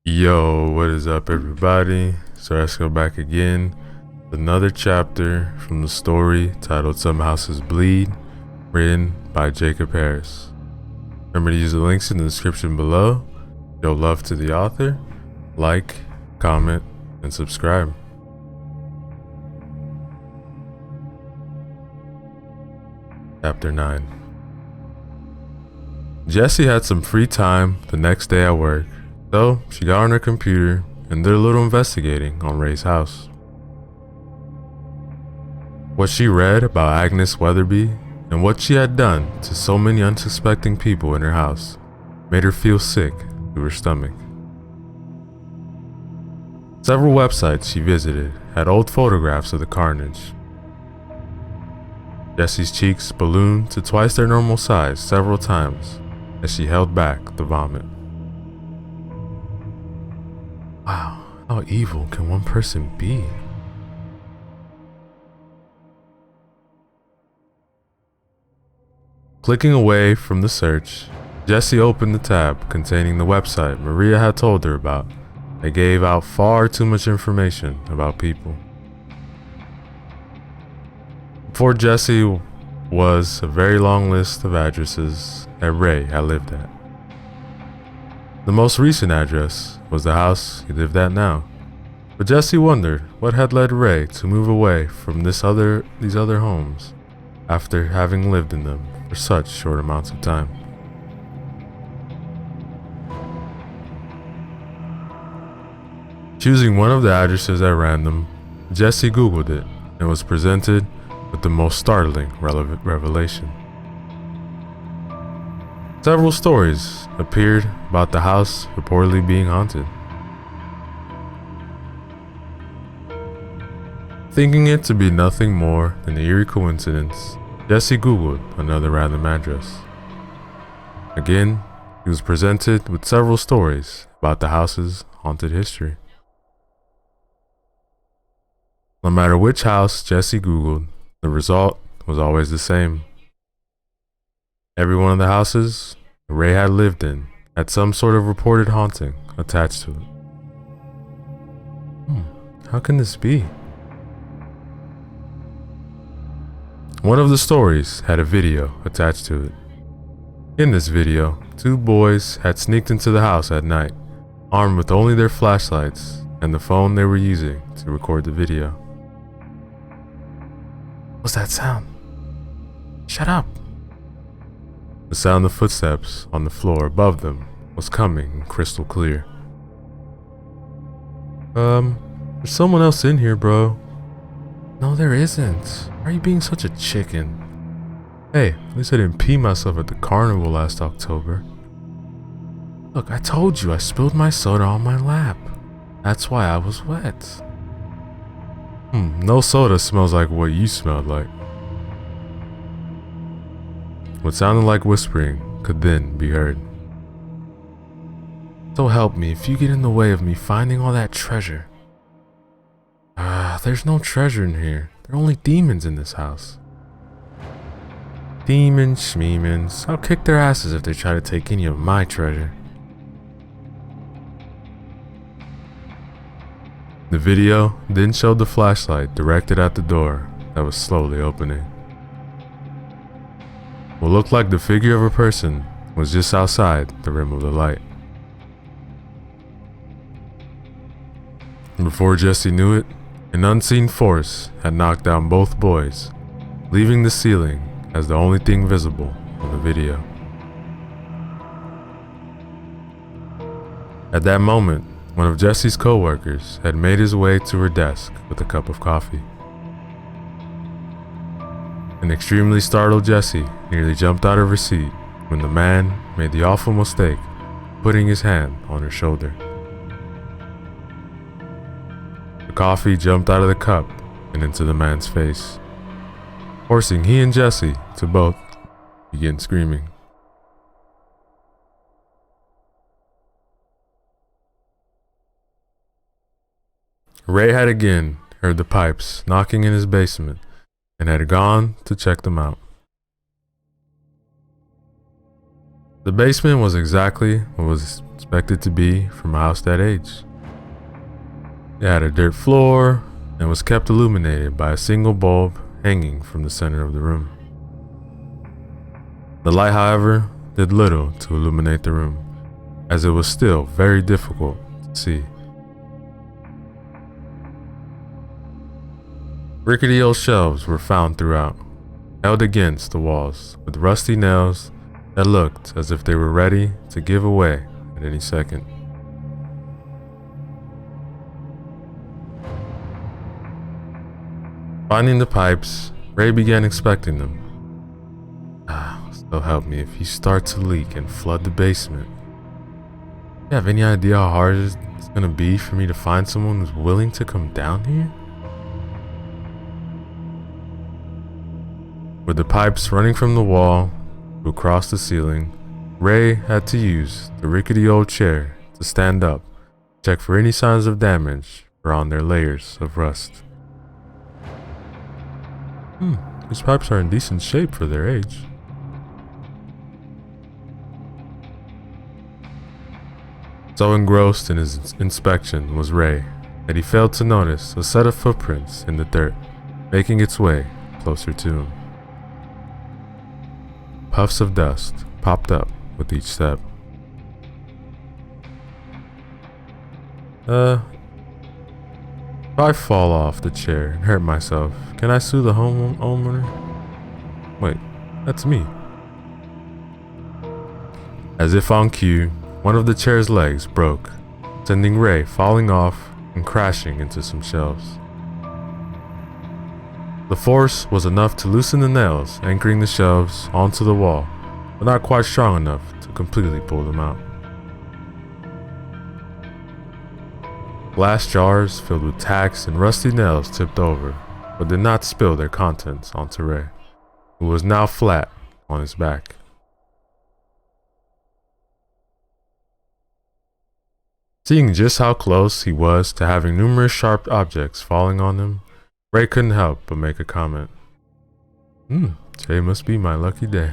Yo, what is up, everybody? So let's go back again with another chapter from the story titled Some Houses Bleed, written by Jacob Harris. Remember to use the links in the description below. Show love to the author, like, comment, and subscribe. Chapter 9. Jessie had some free time the next day at work, so she got on her computer and did a little investigating on Ray's house. What she read about Agnes Weatherby and what she had done to so many unsuspecting people in her house made her feel sick to her stomach. Several websites she visited had old photographs of the carnage. Jessie's cheeks ballooned to twice their normal size several times as she held back the vomit. Wow, how evil can one person be? Clicking away from the search, Jessie opened the tab containing the website Maria had told her about. It gave out far too much information about people. Before Jessie was a very long list of addresses that Ray had lived at. The most recent address was the house he lived at now, but Jessie wondered what had led Ray to move away from these other homes after having lived in them for such short amounts of time. Choosing one of the addresses at random, Jessie Googled it and was presented with the most startling revelation. Several stories appeared about the house reportedly being haunted. Thinking it to be nothing more than an eerie coincidence, Jessie Googled another random address. Again, he was presented with several stories about the house's haunted history. No matter which house Jessie Googled, the result was always the same. Every one of the houses Ray had lived in had some sort of reported haunting attached to it. How can this be? One of the stories had a video attached to it. In this video, two boys had sneaked into the house at night, armed with only their flashlights and the phone they were using to record the video. What's that sound? Shut up! The sound of footsteps on the floor above them was coming crystal clear. There's someone else in here, bro. No, there isn't. Why are you being such a chicken? Hey, at least I didn't pee myself at the carnival last October. Look, I told you I spilled my soda on my lap. That's why I was wet. No soda smells like what you smelled like. What sounded like whispering could then be heard. So help me if you get in the way of me finding all that treasure. There's no treasure in here. There are only demons in this house. Demons, schmeemons. I'll kick their asses if they try to take any of my treasure. The video then showed the flashlight directed at the door that was slowly opening. What looked like the figure of a person was just outside the rim of the light. Before Jessie knew it, an unseen force had knocked down both boys, leaving the ceiling as the only thing visible on the video. At that moment, one of Jessie's co-workers had made his way to her desk with a cup of coffee. An extremely startled Jessie nearly jumped out of her seat when the man made the awful mistake of putting his hand on her shoulder. The coffee jumped out of the cup and into the man's face, forcing he and Jessie to both begin screaming. Ray had again heard the pipes knocking in his basement and had gone to check them out. The basement was exactly what was expected to be from a house that age. It had a dirt floor and was kept illuminated by a single bulb hanging from the center of the room. The light, however, did little to illuminate the room, as it was still very difficult to see. Rickety old shelves were found throughout, held against the walls with rusty nails that looked as if they were ready to give away at any second. Finding the pipes, Ray began inspecting them. So help me if you start to leak and flood the basement. Do you have any idea how hard it's gonna be for me to find someone who's willing to come down here? With the pipes running from the wall to across the ceiling, Ray had to use the rickety old chair to stand up, check for any signs of damage or on their layers of rust. These pipes are in decent shape for their age. So engrossed in his inspection was Ray that he failed to notice a set of footprints in the dirt, making its way closer to him. Puffs of dust popped up with each step. If I fall off the chair and hurt myself, can I sue the homeowner? Wait, that's me. As if on cue, one of the chair's legs broke, sending Ray falling off and crashing into some shelves. The force was enough to loosen the nails anchoring the shelves onto the wall, but not quite strong enough to completely pull them out. Glass jars filled with tacks and rusty nails tipped over, but did not spill their contents onto Ray, who was now flat on his back. Seeing just how close he was to having numerous sharp objects falling on him, Ray couldn't help but make a comment. Today must be my lucky day.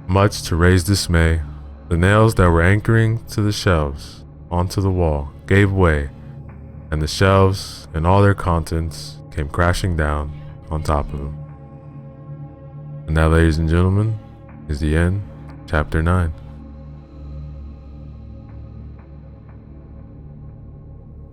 Much to Ray's dismay, the nails that were anchoring to the shelves onto the wall gave way, and the shelves and all their contents came crashing down on top of them. And that, ladies and gentlemen, is the end of Chapter 9.